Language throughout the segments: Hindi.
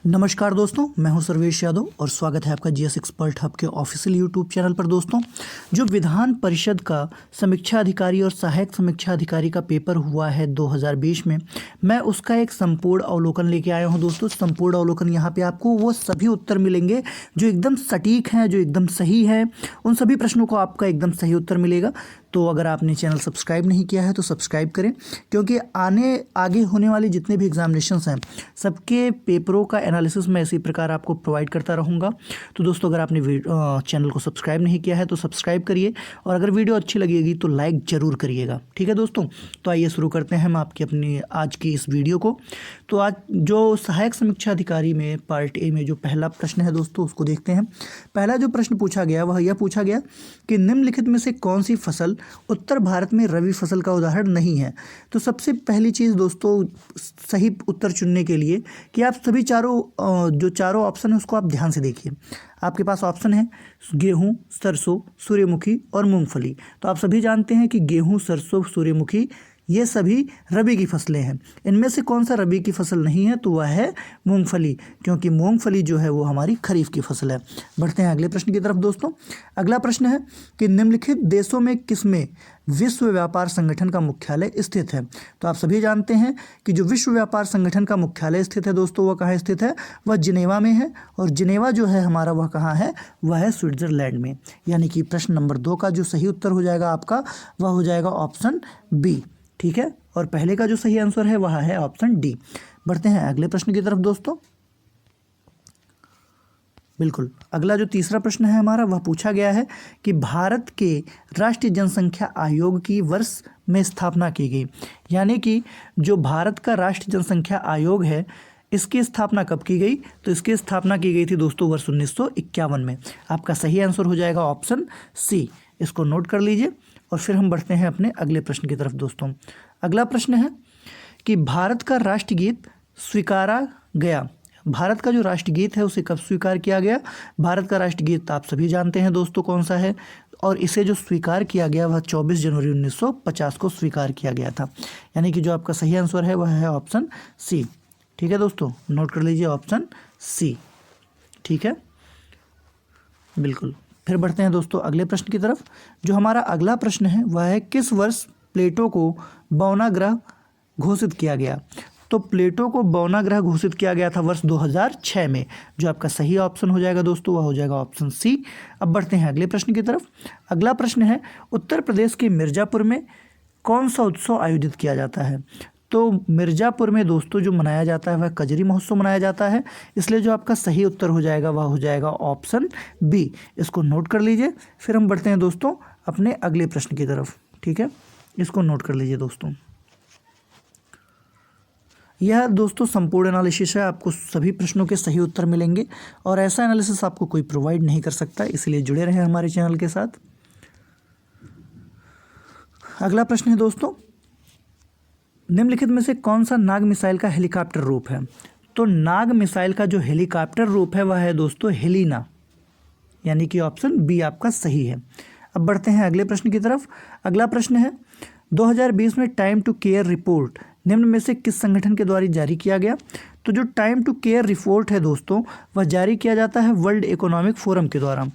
नमस्कार दोस्तों, मैं हूं सर्वेश यादव और स्वागत है आपका जीएस एक्सपर्ट हब के ऑफिशियल यूट्यूब चैनल पर। दोस्तों, जो विधान परिषद का समीक्षा अधिकारी और सहायक समीक्षा अधिकारी का पेपर हुआ है 2020 में, मैं उसका एक संपूर्ण अवलोकन लेके आया हूं। दोस्तों, संपूर्ण अवलोकन यहाँ पे आपको वो सभी उत्तर मिलेंगे जो एकदम सटीक हैं, जो एकदम सही है। उन सभी प्रश्नों को आपका एकदम सही उत्तर मिलेगा। तो अगर आपने चैनल सब्सक्राइब नहीं किया है तो सब्सक्राइब करें, क्योंकि आगे होने वाली जितने भी एग्जामिनेशंस हैं सबके पेपरों का एनालिसिस मैं इसी प्रकार आपको प्रोवाइड करता रहूँगा। तो दोस्तों, अगर आपने चैनल को सब्सक्राइब नहीं किया है तो सब्सक्राइब करिए, और अगर वीडियो अच्छी लगेगी तो लाइक ज़रूर करिएगा। ठीक है दोस्तों, तो आइए शुरू करते हैं हम अपनी आज की इस वीडियो को। तो आज जो सहायक समीक्षा अधिकारी में पार्ट ए में जो पहला प्रश्न है दोस्तों, उसको देखते हैं। पहला जो प्रश्न पूछा गया वह यह पूछा गया कि निम्नलिखित में से कौन सी फसल उत्तर भारत में रबी फसल का उदाहरण नहीं है। तो सबसे पहली चीज़ दोस्तों, सही उत्तर चुनने के लिए कि आप सभी चारों ऑप्शन है उसको आप ध्यान से देखिए। आपके पास ऑप्शन है गेहूं, सरसों, सूर्यमुखी और मूंगफली। तो आप सभी जानते हैं कि गेहूं, सरसों, सूर्यमुखी ये सभी रबी की फसलें हैं। इनमें से कौन सा रबी की फसल नहीं है, तो वह है मूंगफली, क्योंकि मूंगफली जो है वो हमारी खरीफ की फसल है। बढ़ते हैं अगले प्रश्न की तरफ दोस्तों। अगला प्रश्न है कि निम्नलिखित देशों में किसमें विश्व व्यापार संगठन का मुख्यालय स्थित है। तो आप सभी जानते हैं कि जो विश्व व्यापार संगठन का मुख्यालय स्थित है दोस्तों, वह कहाँ स्थित है, वह जिनेवा में है। और जिनेवा जो है हमारा, वह कहाँ है, वह है स्विट्जरलैंड में। यानी कि प्रश्न नंबर 2 का जो सही उत्तर हो जाएगा आपका, वह हो जाएगा ऑप्शन बी। ठीक है, और पहले का जो सही आंसर है वह है ऑप्शन डी। बढ़ते हैं अगले प्रश्न की तरफ दोस्तों। बिल्कुल, अगला जो तीसरा प्रश्न है हमारा, वह पूछा गया है कि भारत के राष्ट्रीय जनसंख्या आयोग की वर्ष में स्थापना की गई। यानी कि जो भारत का राष्ट्रीय जनसंख्या आयोग है, इसकी स्थापना कब की गई, तो इसकी स्थापना की गई थी दोस्तों वर्ष 1951 में। आपका सही आंसर हो जाएगा ऑप्शन सी। इसको नोट कर लीजिए और फिर हम बढ़ते हैं अपने अगले प्रश्न की तरफ दोस्तों। अगला प्रश्न है कि भारत का राष्ट्रगीत स्वीकारा गया। भारत का जो राष्ट्रगीत है उसे कब स्वीकार किया गया। भारत का राष्ट्रगीत आप सभी जानते हैं दोस्तों कौन सा है, और इसे जो स्वीकार किया गया वह 24 जनवरी 1950 को स्वीकार किया गया था। यानी कि जो आपका सही आंसर है वह है ऑप्शन सी। ठीक है दोस्तों, नोट कर लीजिए ऑप्शन सी। ठीक है, बिल्कुल। फिर बढ़ते हैं दोस्तों अगले प्रश्न की तरफ। जो हमारा अगला प्रश्न है वह है किस वर्ष प्लेटो को बौना ग्रह घोषित किया गया। तो प्लेटो को बौना ग्रह घोषित किया गया था वर्ष 2006 में। जो आपका सही ऑप्शन हो जाएगा दोस्तों, वह हो जाएगा ऑप्शन सी। अब बढ़ते हैं अगले प्रश्न की तरफ। अगला प्रश्न है उत्तर प्रदेश के मिर्ज़ापुर में कौन सा उत्सव आयोजित किया जाता है। तो मिर्ज़ापुर में दोस्तों जो मनाया जाता है वह कजरी महोत्सव मनाया जाता है। इसलिए जो आपका सही उत्तर हो जाएगा वह हो जाएगा ऑप्शन बी। इसको नोट कर लीजिए। फिर हम बढ़ते हैं दोस्तों अपने अगले प्रश्न की तरफ। ठीक है, इसको नोट कर लीजिए दोस्तों। यह दोस्तों संपूर्ण एनालिसिस है, आपको सभी प्रश्नों के सही उत्तर मिलेंगे, और ऐसा एनालिसिस आपको कोई प्रोवाइड नहीं कर सकता, इसलिए जुड़े रहें हमारे चैनल के साथ। अगला प्रश्न है दोस्तों, निम्नलिखित में से कौन सा नाग मिसाइल का हेलीकॉप्टर रूप है। तो नाग मिसाइल का जो हेलीकॉप्टर रूप है वह है दोस्तों हेलिना। यानी कि ऑप्शन बी आपका सही है। अब बढ़ते हैं अगले प्रश्न की तरफ। अगला प्रश्न है 2020 में टाइम टू केयर रिपोर्ट निम्न में से किस संगठन के द्वारा जारी किया गया। तो जो टाइम टू केयर रिपोर्ट है दोस्तों, वह जारी किया जाता है वर्ल्ड इकोनॉमिक फोरम के द्वारा।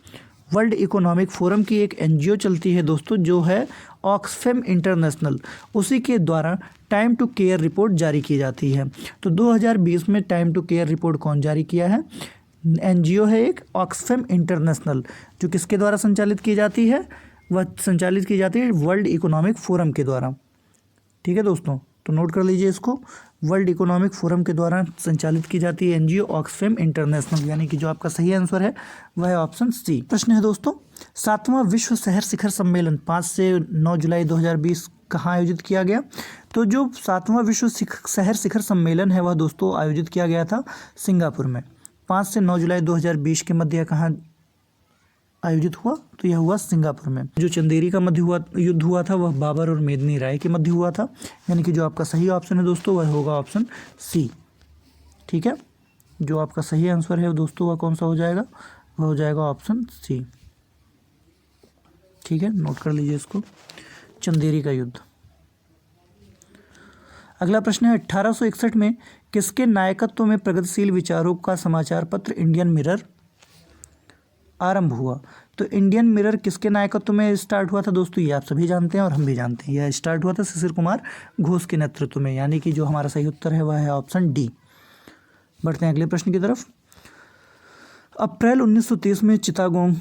वर्ल्ड इकोनॉमिक फोरम की एक एनजीओ चलती है दोस्तों, जो है ऑक्सफैम इंटरनेशनल, उसी के द्वारा टाइम टू केयर रिपोर्ट जारी की जाती है। तो 2020 में टाइम टू केयर रिपोर्ट कौन जारी किया है, एनजीओ है एक ऑक्सफैम इंटरनेशनल, जो किसके द्वारा संचालित की जाती है, वह संचालित की जाती है वर्ल्ड इकोनॉमिक फोरम के द्वारा। ठीक है दोस्तों, तो नोट कर लीजिए इसको, वर्ल्ड इकोनॉमिक फोरम के द्वारा संचालित की जाती है एनजीओ ऑक्सफैम इंटरनेशनल। यानी कि जो आपका सही आंसर है वह है ऑप्शन सी। प्रश्न है दोस्तों, 7वां विश्व शहर शिखर सम्मेलन 5 से 9 जुलाई 2020 कहाँ आयोजित किया गया। तो जो 7वां विश्व शहर शिखर सम्मेलन है वह दोस्तों आयोजित किया गया था सिंगापुर में। 5 से 9 जुलाई 2020 के मध्य कहाँ आयोजित हुआ, तो यह हुआ सिंगापुर में। जो चंदेरी का युद्ध हुआ था वह बाबर और मेदिनी राय के मध्य हुआ था। यानी कि जो आपका सही ऑप्शन है दोस्तों वह होगा ऑप्शन सी। ठीक है, जो आपका सही आंसर है दोस्तों वह कौन सा हो जाएगा, वह हो जाएगा ऑप्शन सी। ठीक है, नोट कर लीजिए इसको, चंदेरी का युद्ध। अगला प्रश्न है 1861 में किसके नायकत्व में प्रगतिशील विचारों का समाचार पत्र इंडियन मिरर आरंभ हुआ? तो इंडियन मिरर किसके नायकत्व में स्टार्ट हुआ था दोस्तों? ये आप सभी जानते हैं और हम भी जानते हैं। यह स्टार्ट हुआ था शिशिर कुमार घोष के नेतृत्व में, यानी कि जो हमारा सही उत्तर है वह है ऑप्शन डी। बढ़ते हैं अगले प्रश्न की तरफ। अप्रैल 1930 में चिटागोंग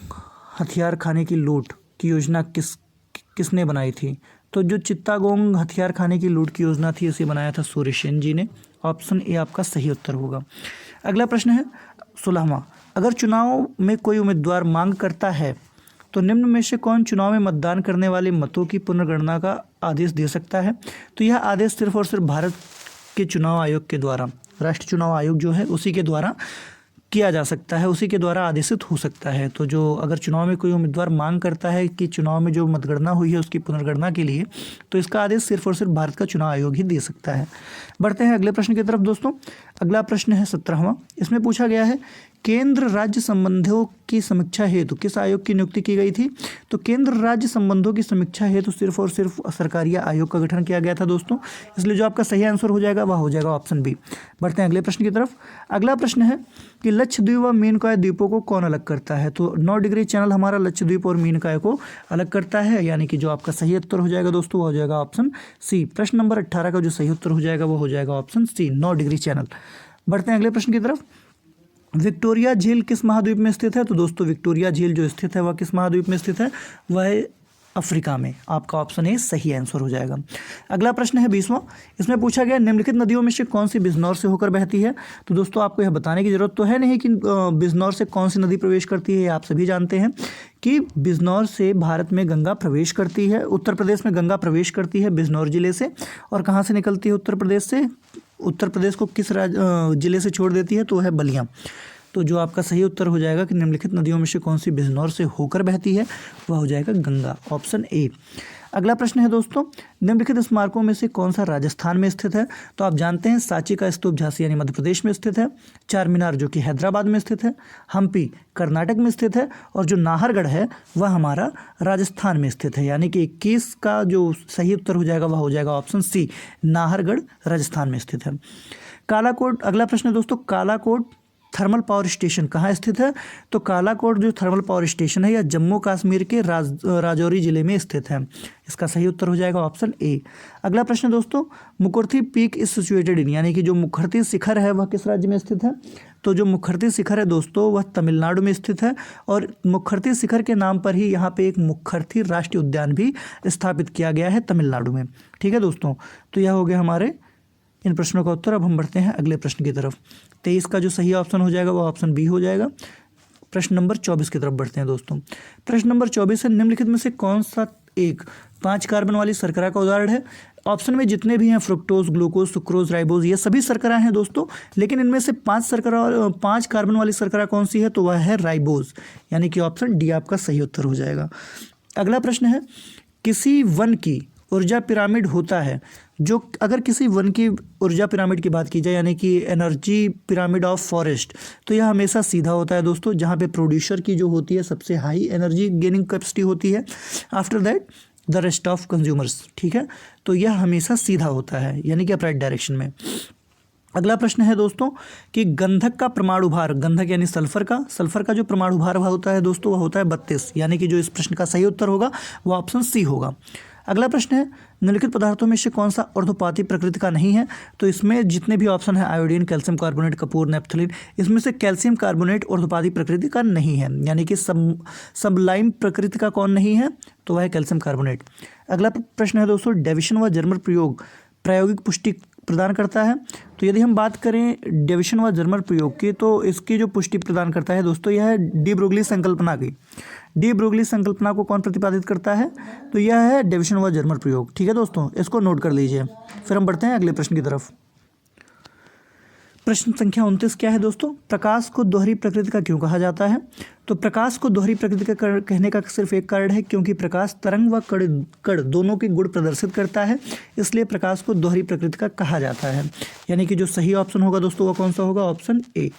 हथियार खाने की लूट की योजना किसने बनाई थी? तो जो चिटागोंग हथियार खाने की लूट की योजना थी उसे बनाया था सूर्यसेन जी ने। ऑप्शन ए आपका सही उत्तर होगा। अगला प्रश्न है 16वां। अगर चुनाव में कोई उम्मीदवार मांग करता है तो निम्न में से कौन चुनाव में मतदान करने वाले मतों की पुनर्गणना का आदेश दे सकता है? तो यह आदेश सिर्फ और सिर्फ भारत के चुनाव आयोग के द्वारा, राष्ट्रीय चुनाव आयोग जो है उसी के द्वारा किया जा सकता है, उसी के द्वारा आदेशित हो सकता है। तो जो अगर चुनाव में कोई उम्मीदवार मांग करता है कि चुनाव में जो मतगणना हुई है उसकी पुनर्गणना के लिए, तो इसका आदेश सिर्फ और सिर्फ भारत का चुनाव आयोग ही दे सकता है। बढ़ते हैं अगले प्रश्न की तरफ दोस्तों। अगला प्रश्न है 17वां। इसमें पूछा गया है केंद्र राज्य संबंधों की समीक्षा हेतु किस आयोग की नियुक्ति की गई थी? तो केंद्र राज्य संबंधों की समीक्षा हेतु सिर्फ और सिर्फ सरकारी आयोग का गठन किया गया था दोस्तों, इसलिए जो आपका सही आंसर हो जाएगा वह हो जाएगा ऑप्शन बी। बढ़ते हैं अगले प्रश्न की तरफ। अगला प्रश्न है कि लक्षद्वीप व मीनकाय द्वीपों को कौन अलग करता है? तो 9 डिग्री चैनल हमारा लक्षद्वीप और मीनकाय को अलग करता है, यानी कि जो आपका सही उत्तर हो जाएगा दोस्तों वो हो जाएगा ऑप्शन सी। प्रश्न नंबर 18 का जो सही उत्तर हो जाएगा वो हो जाएगा ऑप्शन सी, 9 डिग्री चैनल। बढ़ते हैं अगले प्रश्न की तरफ। विक्टोरिया झील किस महाद्वीप में स्थित है? तो दोस्तों विक्टोरिया झील जो स्थित है वह किस महाद्वीप में स्थित है? वह है अफ्रीका में। आपका ऑप्शन ए सही आंसर हो जाएगा। अगला प्रश्न है 20वां। इसमें पूछा गया निम्नलिखित नदियों में से कौन सी बिजनौर से होकर बहती है? तो दोस्तों आपको यह बताने की जरूरत तो है नहीं कि बिजनौर से कौन सी नदी प्रवेश करती है, आप सभी जानते हैं कि बिजनौर से भारत में गंगा प्रवेश करती है, उत्तर प्रदेश में गंगा प्रवेश करती है बिजनौर जिले से। और कहाँ से निकलती है उत्तर प्रदेश से? उत्तर प्रदेश को किस जिले से छोड़ देती है? तो है बलिया। तो जो आपका सही उत्तर हो जाएगा कि निम्नलिखित नदियों में से कौन सी बिजनौर से होकर बहती है, वह हो जाएगा गंगा, ऑप्शन ए। अगला प्रश्न है दोस्तों, निम्नलिखित स्मारकों में से कौन सा राजस्थान में स्थित है? तो आप जानते हैं सांची का स्तूप झांसी यानी मध्य प्रदेश में स्थित है, चार मीनार जो कि हैदराबाद में स्थित है, हम्पी कर्नाटक में स्थित है, और जो नाहरगढ़ है वह हमारा राजस्थान में स्थित है। यानी कि 21 का जो सही उत्तर हो जाएगा वह हो जाएगा ऑप्शन सी, नाहरगढ़ राजस्थान में स्थित है। कालाकोट, अगला प्रश्न है दोस्तों, कालाकोट थर्मल पावर स्टेशन कहाँ स्थित है? तो कालाकोट जो थर्मल पावर स्टेशन है यह जम्मू कश्मीर के राजौरी जिले में स्थित है। इसका सही उत्तर हो जाएगा ऑप्शन ए। अगला प्रश्न दोस्तों, मुखर्ती पीक इज सिचुएटेड इन, यानी कि जो मुखर्ती शिखर है वह किस राज्य में स्थित है? तो जो मुखर्ती शिखर है दोस्तों वह तमिलनाडु में स्थित है, और मुखर्ती शिखर के नाम पर ही यहाँ पे एक मुखर्ती राष्ट्रीय उद्यान भी स्थापित किया गया है तमिलनाडु में। ठीक है दोस्तों, तो यह हो गया हमारे इन प्रश्नों का उत्तर। अब हम बढ़ते हैं अगले प्रश्न की तरफ। 23 का जो सही ऑप्शन हो जाएगा वो ऑप्शन बी हो जाएगा। प्रश्न नंबर 24 की तरफ बढ़ते हैं दोस्तों। प्रश्न नंबर 24 है, निम्नलिखित में से कौन सा एक 5 कार्बन वाली शर्करा का उदाहरण है? ऑप्शन में जितने भी हैं फ्रुक्टोज, ग्लूकोज, सुक्रोज, राइबोज, ये सभी शर्करा हैं दोस्तों, लेकिन इनमें से 5 कार्बन वाली शर्करा कौन सी है? तो वह है राइबोज, यानी कि ऑप्शन डी आपका सही उत्तर हो जाएगा। अगला प्रश्न है, किसी वन की ऊर्जा पिरामिड होता है जो, अगर किसी वन की ऊर्जा पिरामिड की बात की जाए यानी कि एनर्जी पिरामिड ऑफ फॉरेस्ट, तो यह हमेशा सीधा होता है दोस्तों, जहाँ पे प्रोड्यूसर की जो होती है सबसे हाई एनर्जी गेनिंग कैपेसिटी होती है, after that the rest of consumers. ठीक है, तो यह हमेशा सीधा होता है यानी कि अपराइट डायरेक्शन में। अगला प्रश्न है दोस्तों कि गंधक का परमाणु भार, गंधक यानी सल्फर का जो परमाणु भार होता है दोस्तों वह होता है 32, यानी कि जो इस प्रश्न का सही उत्तर होगा वह ऑप्शन सी होगा। अगला प्रश्न है, निम्नलिखित पदार्थों में से कौन सा अर्धोपाती प्रकृति का नहीं है? तो इसमें जितने भी ऑप्शन है iodine, calcium carbonate, Kapoor, naphthalene, इसमें से कैल्शियम कार्बोनेट अर्धोपाती प्रकृति का नहीं है, यानी कि सबलाइम प्रकृति का कौन नहीं है? तो वह है कैल्शियम कार्बोनेट। अगला प्रश्न है दोस्तों, डेविसन व जर्मर प्रयोग प्रायोगिक पुष्टि प्रदान करता है? तो यदि हम बात करें डेविसन व जर्मर प्रयोग की, तो इसकी जो पुष्टि प्रदान करता है दोस्तों यह है डी ब्रोगली संकल्पना की। डी ब्रोगली संकल्पना को कौन प्रतिपादित करता है? तो यह है डेविसन व जर्मर प्रयोग। ठीक है दोस्तों, इसको नोट कर लीजिए। फिर हम बढ़ते हैं अगले प्रश्न की तरफ। प्रश्न संख्या 29 क्या है दोस्तों, प्रकाश को दोहरी प्रकृति का क्यों कहा जाता है? तो प्रकाश को दोहरी प्रकृति का कहने का सिर्फ एक कारण है, क्योंकि प्रकाश तरंग व कण दोनों के गुण प्रदर्शित करता है, इसलिए प्रकाश को दोहरी प्रकृति का कहा जाता है। यानी कि जो सही ऑप्शन होगा दोस्तों वह कौन सा होगा? ऑप्शन ए,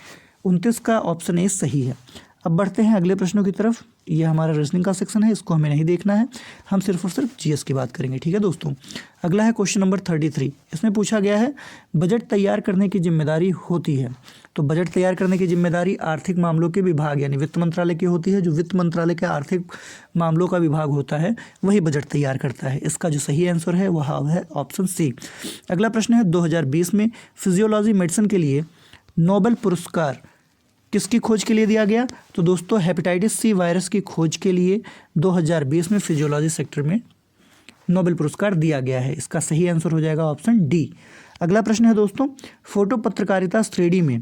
29 का ऑप्शन ए सही है। अब बढ़ते हैं अगले प्रश्नों की तरफ। ये हमारा रीजनिंग का सेक्शन है, इसको हमें नहीं देखना है, हम सिर्फ और सिर्फ जीएस की बात करेंगे। ठीक है दोस्तों, अगला है क्वेश्चन नंबर 33। इसमें पूछा गया है बजट तैयार करने की जिम्मेदारी होती है। तो बजट तैयार करने की जिम्मेदारी आर्थिक मामलों के विभाग यानी वित्त मंत्रालय की होती है। जो वित्त मंत्रालय के आर्थिक मामलों का विभाग होता है वही बजट तैयार करता है। इसका जो सही आंसर है वह है ऑप्शन सी। अगला प्रश्न है 2020 में फिजियोलॉजी मेडिसिन के लिए नोबेल पुरस्कार किसकी खोज के लिए दिया गया? तो दोस्तों हेपेटाइटिस सी वायरस की खोज के लिए 2020 में फिजियोलॉजी सेक्टर में नोबेल पुरस्कार दिया गया है। इसका सही आंसर हो जाएगा ऑप्शन डी। अगला प्रश्न है दोस्तों, फोटो पत्रकारिता श्रेणी में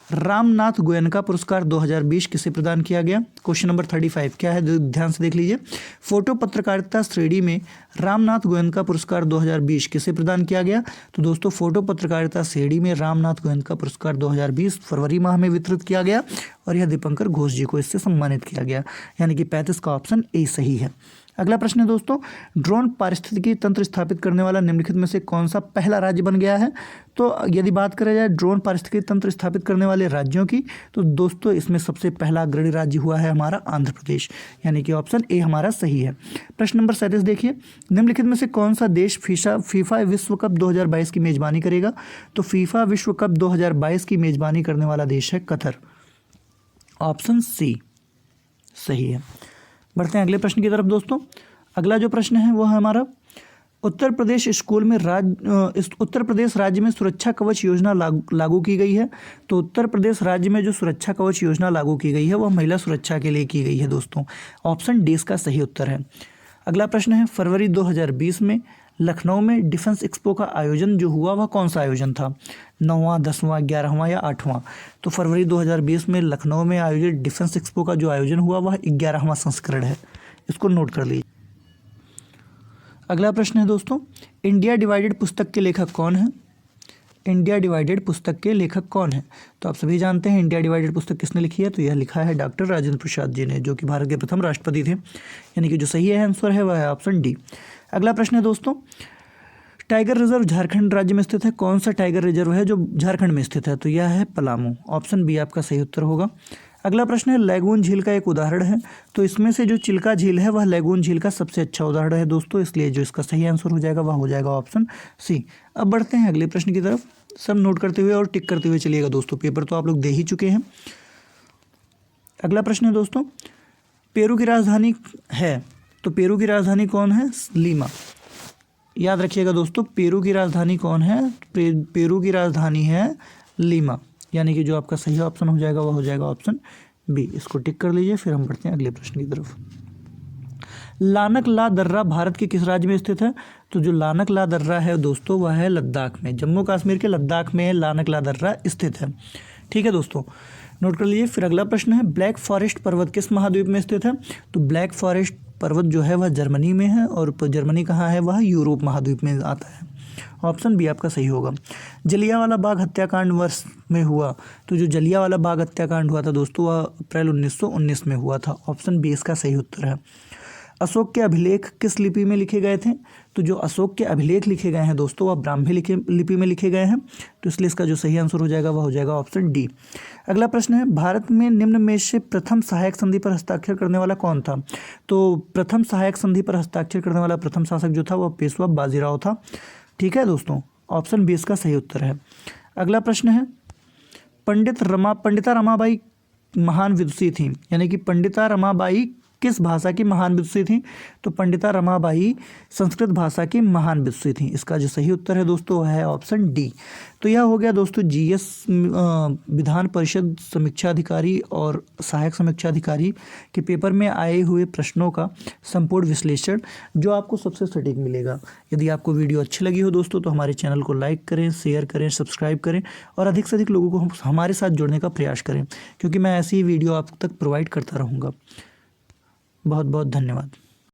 रामनाथ गोयनका पुरस्कार 2020 किसे प्रदान किया गया? क्वेश्चन नंबर 35 क्या है, ध्यान से देख लीजिए। फोटो पत्रकारिता श्रेणी में रामनाथ गोयनका पुरस्कार 2020 किसे प्रदान किया गया? तो दोस्तों फोटो पत्रकारिता श्रेणी में रामनाथ गोयनका पुरस्कार 2020 फरवरी माह में वितरित किया गया और यह दीपंकर घोष जी को इससे सम्मानित किया गया, यानी कि 35 का ऑप्शन ए सही है। अगला प्रश्न है दोस्तों, ड्रोन पारिस्थितिकी तंत्र स्थापित करने वाला निम्नलिखित में से कौन सा पहला राज्य बन गया है? तो यदि बात करें जाए ड्रोन पारिस्थितिकी तंत्र स्थापित करने वाले राज्यों की, तो दोस्तों इसमें सबसे पहला अग्रणी राज्य हुआ है हमारा आंध्र प्रदेश, यानी कि ऑप्शन ए हमारा सही है। प्रश्न नंबर 37 देखिए, निम्नलिखित में से कौन सा देश फीफा विश्व कप 2022 की मेजबानी करेगा? तो फीफा विश्व कप 2022 की मेजबानी करने वाला देश है कतर, ऑप्शन सी सही है। बढ़ते हैं अगले प्रश्न की तरफ दोस्तों। अगला जो प्रश्न है वो है हमारा, उत्तर प्रदेश स्कूल में उत्तर प्रदेश राज्य में सुरक्षा कवच योजना लागू की गई है। तो उत्तर प्रदेश राज्य में जो सुरक्षा कवच योजना लागू की गई है वह महिला सुरक्षा के लिए की गई है दोस्तों, ऑप्शन डी इसका सही उत्तर है। अगला प्रश्न है, फरवरी 2020 में लखनऊ में डिफेंस एक्सपो का आयोजन जो हुआ वह कौन सा आयोजन था? 9वां, 10वां, 11वां या 8वां? तो फरवरी 2020 में लखनऊ में आयोजित डिफेंस एक्सपो का जो आयोजन हुआ वह 11वां संस्करण है, इसको नोट कर लीजिए। अगला प्रश्न है दोस्तों, इंडिया डिवाइडेड पुस्तक के लेखक कौन है? इंडिया डिवाइडेड पुस्तक के लेखक कौन है? तो आप सभी जानते हैं इंडिया डिवाइडेड पुस्तक किसने लिखी है, तो यह लिखा है डॉक्टर राजेंद्र प्रसाद जी ने, जो कि भारत के प्रथम राष्ट्रपति थे, यानी कि जो सही आंसर है वह है ऑप्शन डी। अगला प्रश्न है दोस्तों, टाइगर रिजर्व झारखंड राज्य में स्थित है। कौन सा टाइगर रिजर्व है जो झारखंड में स्थित है? तो यह है पलामू, ऑप्शन बी आपका सही उत्तर होगा। अगला प्रश्न है, लैगून झील का एक उदाहरण है। तो इसमें से जो चिल्का झील है वह लैगून झील का सबसे अच्छा उदाहरण है दोस्तों, इसलिए जो इसका सही आंसर हो जाएगा वह हो जाएगा ऑप्शन सी। अब बढ़ते हैं अगले प्रश्न की तरफ, सब नोट करते हुए और टिक करते हुए चलिएगा दोस्तों, पेपर तो आप लोग दे ही चुके हैं। अगला प्रश्न है दोस्तों, पेरू की राजधानी है, तो पेरू की राजधानी कौन है? लीमा। याद रखिएगा दोस्तों, पेरू की राजधानी कौन है? पेरू की राजधानी है लीमा, यानी कि जो आपका सही ऑप्शन हो जाएगा वह हो जाएगा ऑप्शन बी। इसको टिक कर लीजिए। फिर हम बढ़ते हैं अगले प्रश्न की तरफ। लानक ला दर्रा भारत के किस राज्य में स्थित है? तो जो लानक ला दर्रा है दोस्तों वह है लद्दाख में, जम्मू कश्मीर के लद्दाख में लानक ला दर्रा स्थित है। ठीक है दोस्तों, नोट कर लीजिए। फिर अगला प्रश्न है, ब्लैक फॉरेस्ट पर्वत किस महाद्वीप में स्थित है? तो ब्लैक फॉरेस्ट पर्वत जो है वह जर्मनी में है, और जर्मनी कहाँ है? वह यूरोप महाद्वीप में आता है, ऑप्शन बी आपका सही होगा। जलियांवाला बाग हत्याकांड वर्ष में हुआ, तो जो जलियांवाला बाग हत्याकांड हुआ था दोस्तों वह अप्रैल 1919 में हुआ था, ऑप्शन बी इसका सही उत्तर है। अशोक के अभिलेख किस लिपि में लिखे गए थे? तो जो अशोक के अभिलेख लिखे गए हैं दोस्तों वह ब्राह्मी लिपि में लिखे गए हैं, तो इसलिए इसका जो सही आंसर हो जाएगा वह हो जाएगा ऑप्शन डी। अगला प्रश्न है, भारत में निम्न में से प्रथम सहायक संधि पर हस्ताक्षर करने वाला कौन था? तो प्रथम सहायक संधि पर हस्ताक्षर करने वाला प्रथम शासक जो था वह पेशवा बाजीराव था। ठीक है दोस्तों, ऑप्शन बी इसका सही उत्तर है। अगला प्रश्न है, पंडिता रमाबाई महान विदुषी थी, यानी कि पंडिता रमाबाई किस भाषा की महान विदुषी थी? तो पंडिता रमाबाई संस्कृत भाषा की महान विदुषी थी। इसका जो सही उत्तर है दोस्तों वह है ऑप्शन डी। तो यह हो गया दोस्तों जीएस विधान परिषद समीक्षा अधिकारी और सहायक समीक्षा अधिकारी के पेपर में आए हुए प्रश्नों का संपूर्ण विश्लेषण, जो आपको सबसे सटीक मिलेगा। यदि आपको वीडियो अच्छी लगी हो दोस्तों तो हमारे चैनल को लाइक करें, शेयर करें, सब्सक्राइब करें और अधिक से अधिक लोगों को हमारे साथ जोड़ने का प्रयास करें, क्योंकि मैं ऐसी ही वीडियो आप तक प्रोवाइड करता रहूँगा। बहुत बहुत धन्यवाद।